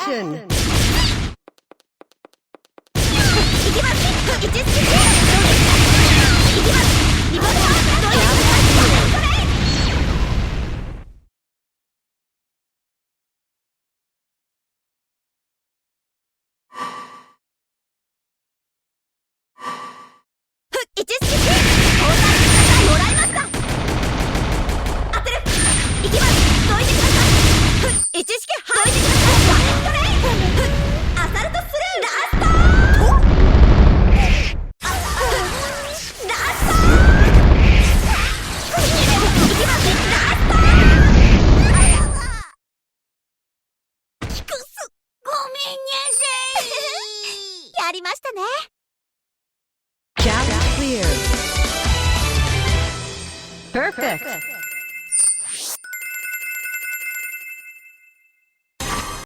Action! いきます。位置付け。いきます。リボルバー。どういう位置付け。交代してください。もらいました。当てる。いきます。どいてください。位置付け。どいてください。ファインプレイ。アサルトスルー。ラスト。ラスト。いきます。ラスト。キクス。ごめんなさい。やりましたね。Gap clear. Perfect.